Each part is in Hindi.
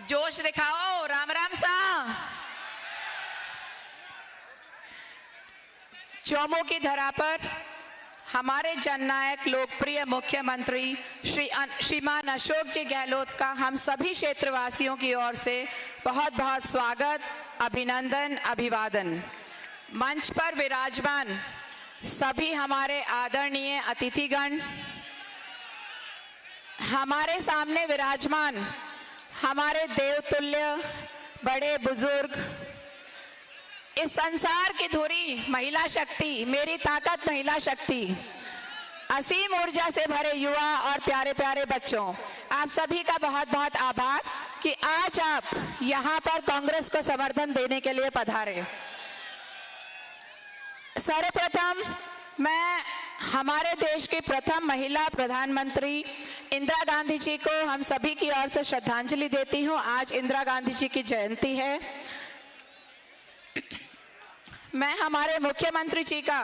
जोश दिखाओ। राम राम सा। चौमू की धरा पर हमारे जननायक लोकप्रिय मुख्यमंत्री श्रीमान अशोक जी गहलोत का हम सभी क्षेत्रवासियों की ओर से बहुत बहुत स्वागत, अभिनंदन, अभिवादन। मंच पर विराजमान सभी हमारे आदरणीय अतिथिगण, हमारे सामने विराजमान हमारे देवतुल्य बड़े बुजुर्ग, इस संसार की धुरी महिला शक्ति, मेरी ताकत महिला शक्ति, असीम ऊर्जा से भरे युवा और प्यारे प्यारे बच्चों, आप सभी का बहुत बहुत आभार कि आज आप यहाँ पर कांग्रेस को समर्थन देने के लिए पधारे। सर्वप्रथम मैं हमारे देश की प्रथम महिला प्रधानमंत्री इंदिरा गांधी जी को हम सभी की ओर से श्रद्धांजलि देती हूँ। आज इंदिरा गांधी जी की जयंती है। मैं हमारे मुख्यमंत्री जी का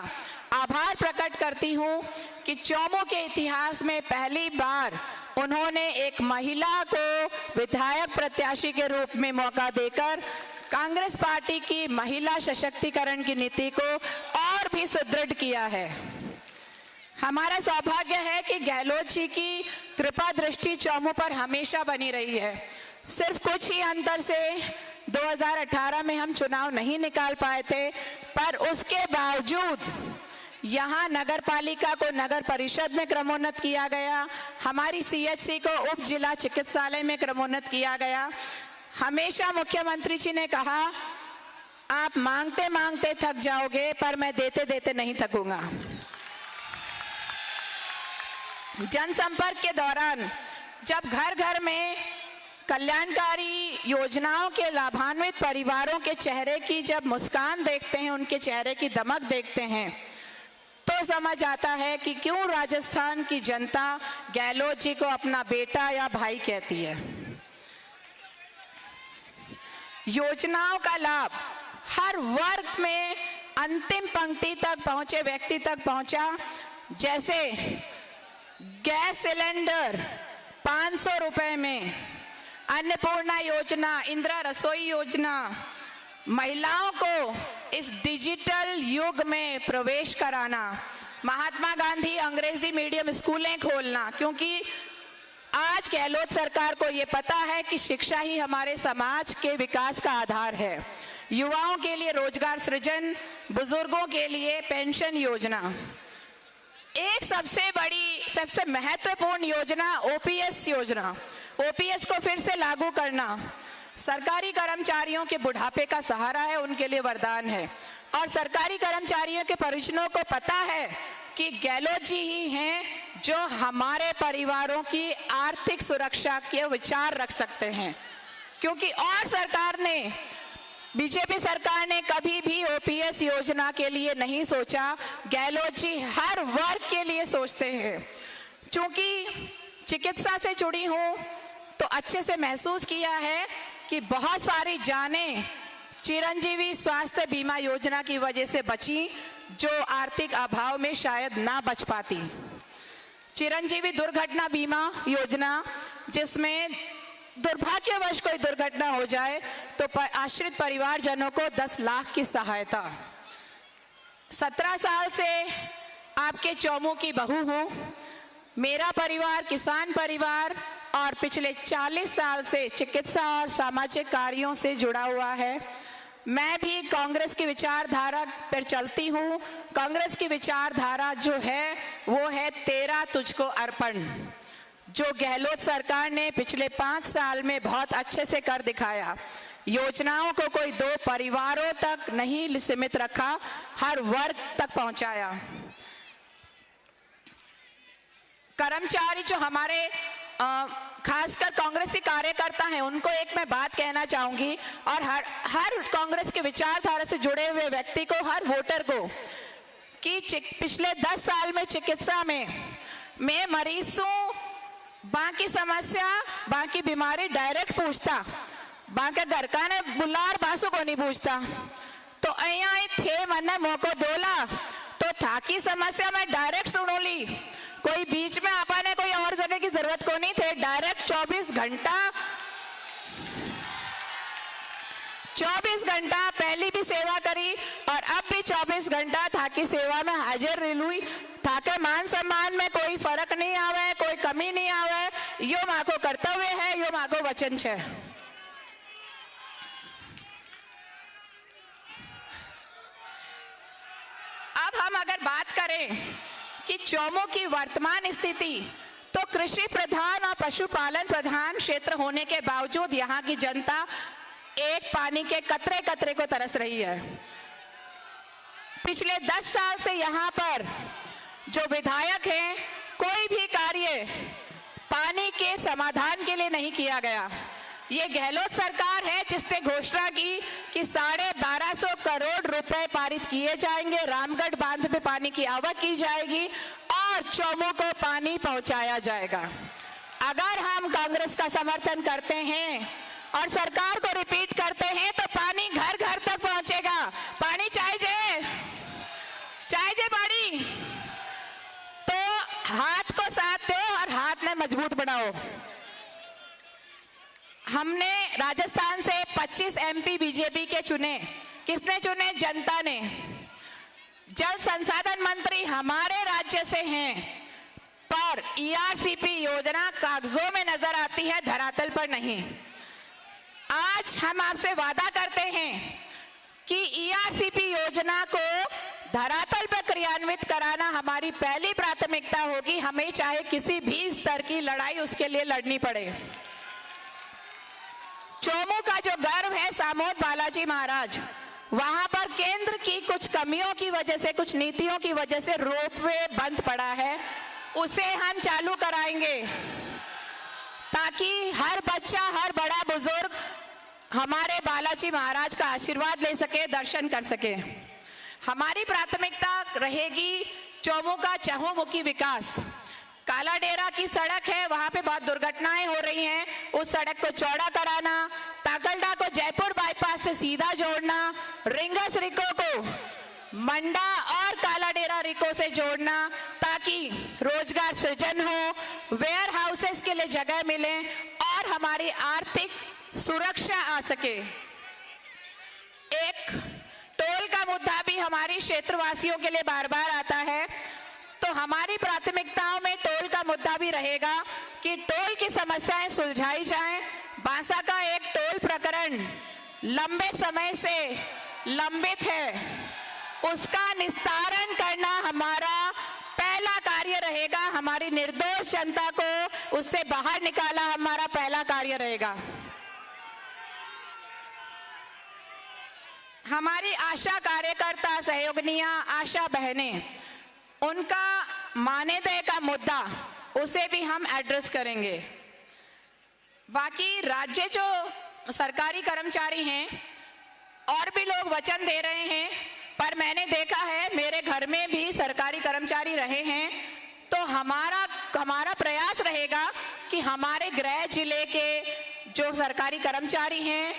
आभार प्रकट करती हूँ कि चौमू के इतिहास में पहली बार उन्होंने एक महिला को विधायक प्रत्याशी के रूप में मौका देकर कांग्रेस पार्टी की महिला सशक्तिकरण की नीति को और भी सुदृढ़ किया है। हमारा सौभाग्य है कि गहलोत जी की कृपा दृष्टि चौमू पर हमेशा बनी रही है। सिर्फ कुछ ही अंतर से 2018 में हम चुनाव नहीं निकाल पाए थे, पर उसके बावजूद यहाँ नगर पालिका को नगर परिषद में क्रमोन्नत किया गया, हमारी सीएचसी को उप जिला चिकित्सालय में क्रमोन्नत किया गया। हमेशा मुख्यमंत्री जी ने कहा, आप मांगते मांगते थक जाओगे पर मैं देते देते नहीं थकूंगा। जनसंपर्क के दौरान जब घर घर में कल्याणकारी योजनाओं के लाभान्वित परिवारों के चेहरे की जब मुस्कान देखते हैं, उनके चेहरे की दमक देखते हैं, तो समझ आता है कि क्यों राजस्थान की जनता गहलोत जी को अपना बेटा या भाई कहती है। योजनाओं का लाभ हर वर्ग में अंतिम पंक्ति तक पहुंचे व्यक्ति तक पहुंचा। जैसे गैस सिलेंडर 500 रुपए में, अन्नपूर्णा योजना, इंदिरा रसोई योजना, महिलाओं को इस डिजिटल युग में प्रवेश कराना, महात्मा गांधी अंग्रेजी मीडियम स्कूलें खोलना, क्योंकि आज गहलोत सरकार को ये पता है कि शिक्षा ही हमारे समाज के विकास का आधार है। युवाओं के लिए रोजगार सृजन, बुजुर्गों के लिए पेंशन योजना, एक सबसे बड़ी सबसे महत्वपूर्ण योजना ओपीएस योजना, ओपीएस को फिर से लागू करना सरकारी कर्मचारियों के बुढ़ापे का सहारा है, उनके लिए वरदान है। और सरकारी कर्मचारियों के परिजनों को पता है कि गहलोत जी ही हैं जो हमारे परिवारों की आर्थिक सुरक्षा के विचार रख सकते हैं, क्योंकि और सरकार ने, बीजेपी सरकार ने कभी भी ओपीएस योजना के लिए नहीं सोचा। गहलोत जी हर वर्ग के लिए सोचते हैं। चूंकि चिकित्सा से जुड़ी हूं तो अच्छे से महसूस किया है कि बहुत सारी जानें चिरंजीवी स्वास्थ्य बीमा योजना की वजह से बची, जो आर्थिक अभाव में शायद ना बच पाती। चिरंजीवी दुर्घटना बीमा योजना, जिसमें दुर्भाग्यवश कोई दुर्घटना हो जाए तो आश्रित परिवारजनों को 10 लाख की सहायता। 17 साल से आपके चौमू की बहू हूँ। मेरा परिवार किसान परिवार और पिछले 40 साल से चिकित्सा और सामाजिक कार्यों से जुड़ा हुआ है। मैं भी कांग्रेस की विचारधारा पर चलती हूँ। कांग्रेस की विचारधारा जो है वो है तेरा तुझको अर्पण, जो गहलोत सरकार ने पिछले 5 साल में बहुत अच्छे से कर दिखाया। योजनाओं को कोई 2 परिवारों तक नहीं सीमित रखा, हर वर्ग तक पहुंचाया। कर्मचारी जो हमारे खासकर कांग्रेसी कार्यकर्ता हैं, उनको एक मैं बात कहना चाहूंगी, और हर कांग्रेस के विचारधारा से जुड़े हुए व्यक्ति को, हर वोटर को, कि पिछले 10 साल में चिकित्सा में मैं मरीज हूं, बाकी समस्या बाकी बीमारी डायरेक्ट पूछता, बाकी घर का ने बुलार बासु को नहीं पूछता। तो अहिया थे मने मौको दोला तो थाकी समस्या में डायरेक्ट सुनो ली, कोई बीच में आपने कोई और जने की जरूरत को नहीं थे, डायरेक्ट 24 घंटा 24 घंटा पहली भी सेवा करी और अब भी 24 घंटा थाकी सेवा में हाजिर रही। थाके मान सम्मान में कोई फर्क नहीं आवे, कोई कमी नहीं आवे। यो माको कर्तव्य है, यो माको वचन है। अब हम अगर बात करें कि चौमू की वर्तमान स्थिति, तो कृषि प्रधान और पशुपालन प्रधान क्षेत्र होने के बावजूद यहाँ की जनता एक पानी के कतरे कतरे को तरस रही है। पिछले 10 साल से यहाँ पर जो विधायक हैं, कोई भी कार्य पानी के समाधान के लिए नहीं किया गया। ये गहलोत सरकार है जिसने घोषणा की कि 1250 करोड़ रुपए पारित किए जाएंगे, रामगढ़ बांध पे पानी की आवक की जाएगी और चौमू को पानी पहुंचाया जाएगा। अगर हम कांग्रेस का समर्थन करते हैं और सरकार को रिपीट करते हैं तो पानी घर घर तक पहुंचेगा। पानी चाहिए पानी, तो हाथ को साथ दो और हाथ में मजबूत बनाओ। हमने राजस्थान से 25 एमपी बीजेपी के चुने। किसने चुने? जनता ने। जल संसाधन मंत्री हमारे राज्य से हैं, पर ईआरसीपी योजना कागजों में नजर आती है, धरातल पर नहीं। आज हम आपसे वादा करते हैं कि ईआरसीपी योजना को धरातल पर क्रियान्वित कराना हमारी पहली प्राथमिकता होगी। हमें चाहे किसी भी स्तर की लड़ाई उसके लिए लड़नी पड़े। चौमू का जो गर्व है सामोद बालाजी महाराज, वहां पर केंद्र की कुछ कमियों की वजह से, कुछ नीतियों की वजह से रोपवे बंद पड़ा है। उसे हम चालू कराएंगे ताकि हर बच्चा, हर बड़ा बुजुर्ग हमारे बालाजी महाराज का आशीर्वाद ले सके, दर्शन कर सके। हमारी प्राथमिकता रहेगी चौमू का चहुमुखी विकास। काला डेरा की सड़क है, वहां पे बहुत दुर्घटनाएं हो रही हैं। उस सड़क को चौड़ा कराना, ताकलडा को जयपुर बाईपास से सीधा जोड़ना, रिंगस रिको को मंडा और काला डेरा रिको से जोड़ना ताकि रोजगार सृजन हो, वेयर हाउसेस के लिए जगह मिले और हमारी आर्थिक सुरक्षा आ सके। एक टोल का मुद्दा भी हमारी क्षेत्रवासियों के लिए बार बार आता है, तो हमारी प्राथमिकताओं में टोल का मुद्दा भी रहेगा कि टोल की समस्याएं सुलझाई जाएं। बांसा का एक टोल प्रकरण लंबे समय से लंबित है, उसका निस्तारण करना हमारा पहला कार्य रहेगा। हमारी निर्दोष जनता को उससे बाहर निकाला हमारा पहला कार्य रहेगा। हमारी आशा कार्यकर्ता सहयोगिनियां, आशा बहनें, उनका मानदेय का मुद्दा, उसे भी हम एड्रेस करेंगे। बाकी राज्य जो सरकारी कर्मचारी हैं और भी लोग वचन दे रहे हैं, पर मैंने देखा है मेरे घर में भी सरकारी कर्मचारी रहे हैं, तो हमारा प्रयास रहेगा कि हमारे गृह जिले के जो सरकारी कर्मचारी हैं,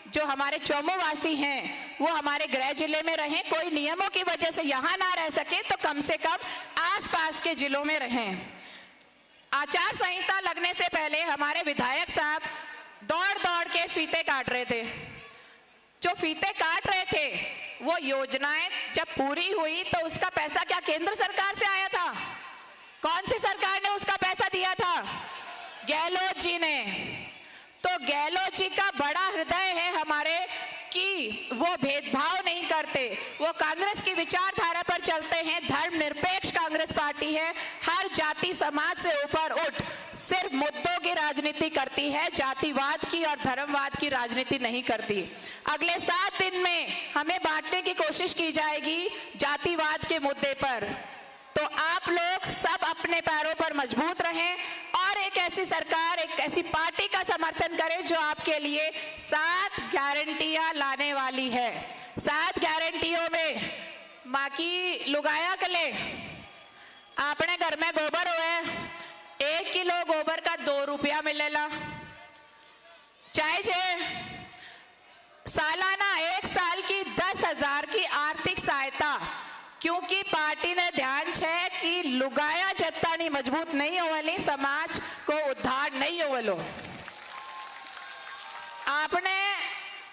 जो हमारे चौमू वासी हैं, वो हमारे गृह जिले में रहें। कोई नियमों की वजह से यहाँ ना रह सके तो कम से कम आसपास के जिलों में रहें। आचार संहिता लगने से पहले हमारे विधायक साहब दौड़ दौड़ के फीते काट रहे थे। जो फीते काट रहे थे वो योजनाएं जब पूरी हुई तो उसका पैसा क्या केंद्र सरकार से आया था? कौन सी सरकार ने उसका पैसा दिया था? गहलोत जी ने। तो गहलोत जी का बड़ा हृदय है हमारे कि वो भेदभाव नहीं करते, वो कांग्रेस की विचारधारा पर चलते हैं। धर्मनिरपेक्ष कांग्रेस पार्टी है, हर जाति समाज से ऊपर उठ सिर्फ मुद्दों की राजनीति करती है, जातिवाद की और धर्मवाद की राजनीति नहीं करती। अगले 7 दिन में हमें बांटने की कोशिश की जाएगी जातिवाद के मुद्दे पर। तो आप लोग सब अपने पैरों पर मजबूत रहें और एक ऐसी सरकार, एक ऐसी पार्टी का समर्थन करें जो आपके लिए 7 गारंटियां लाने वाली है। 7 गारंटियों में माँ की लुगाया कले, आपने घर में गोबर हुए, 1 किलो गोबर का 2 रुपया मिलेगा। चाहिए सालाना 1 साल की 10,000 की आर्थिक सहायता, क्योंकि पार्टी ने ध्यान है कि लुगाया जत्तानी मजबूत नहीं होवली, समाज को उद्धार नहीं होवलो। आपने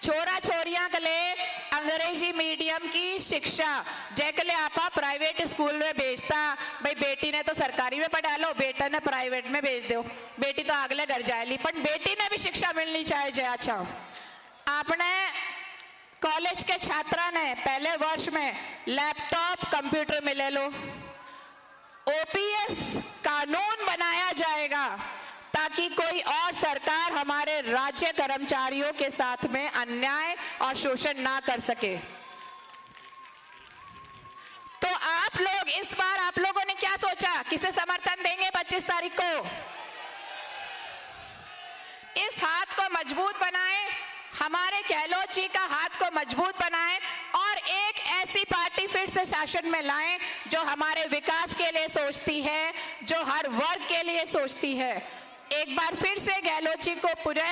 छोरा छोरियां के लिए अंग्रेजी मीडियम की शिक्षा जैकले आपा प्राइवेट स्कूल में भेजता, भाई बेटी ने तो सरकारी में पढ़ा लो, बेटा ने प्राइवेट में भेज दो, बेटी तो अगले घर जाएली, पर बेटी ने भी शिक्षा मिलनी चाहिए। जय अच्छा आपने कॉलेज के छात्रा ने पहले वर्ष में लैपटॉप कंप्यूटर मिले लो। ओपीएस कानून बनाया जाएगा ताकि कोई और सरकार हमारे राज्य कर्मचारियों के साथ में अन्याय और शोषण ना कर सके। तो आप लोग इस बार आप लोगों ने क्या सोचा, किसे समर्थन देंगे 25 तारीख को? इस हाथ को मजबूत बनाएं, हमारे गहलोत जी का हाथ को मजबूत बनाएं और एक ऐसी पार्टी फिर से शासन में लाएं जो हमारे विकास के लिए सोचती है, जो हर वर्ग के लिए सोचती है। एक बार फिर से गहलोत जी को पूरे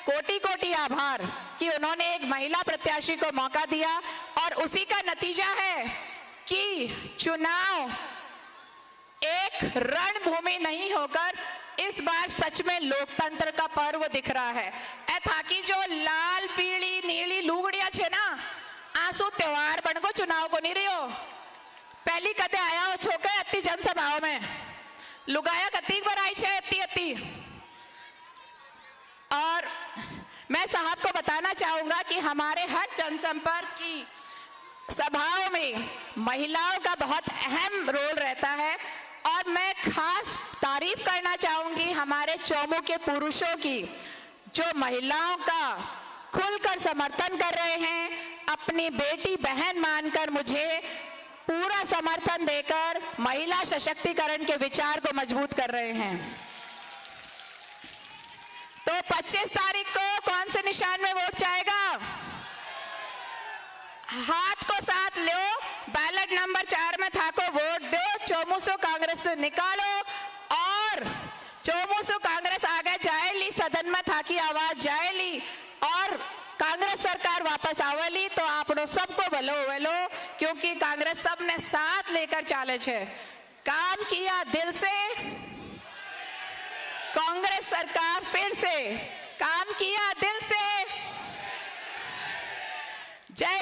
कोटि कोटि आभार कि उन्होंने एक महिला प्रत्याशी को मौका दिया और उसी का नतीजा है कि चुनाव एक रणभूमि नहीं होकर इस बार सच में लोकतंत्र का पर्व दिख रहा है। थाकी जो लाल पीली नीली लुगड़िया छे ना, आंसू त्योहार बन को चुनाव को नहीं रही हो। पहली कदे आया हो छोके अति जनसभाओं में लुगाया कतीक बार आई छे अति अति। और मैं साहब को बताना चाहूंगा कि हमारे हर जनसंपर्क की सभाओं में महिलाओं का बहुत अहम रोल रहता है और मैं खास तारीफ करना चाहूंगी हमारे चौमू के पुरुषों की, जो महिलाओं का खुलकर समर्थन कर रहे हैं, अपनी बेटी बहन मानकर मुझे पूरा समर्थन देकर महिला सशक्तिकरण के विचार को मजबूत कर रहे हैं। तो 25 तारीख को कौन से निशान में वोट जाएगा? हाथ को साथ लो, बैलेट नंबर 4 में था को वोट दो, चौमुसो कांग्रेस से निकालो और चौमुसो कांग्रेस आगे जाएली, सदन में था की आवाज जाएली और कांग्रेस सरकार वापस आवेली तो आपनो सबको भलो होवेलो, क्योंकि कांग्रेस सबने साथ लेकर चाले छे। काम किया दिल से, कांग्रेस सरकार फिर से काम किया दिल से। जय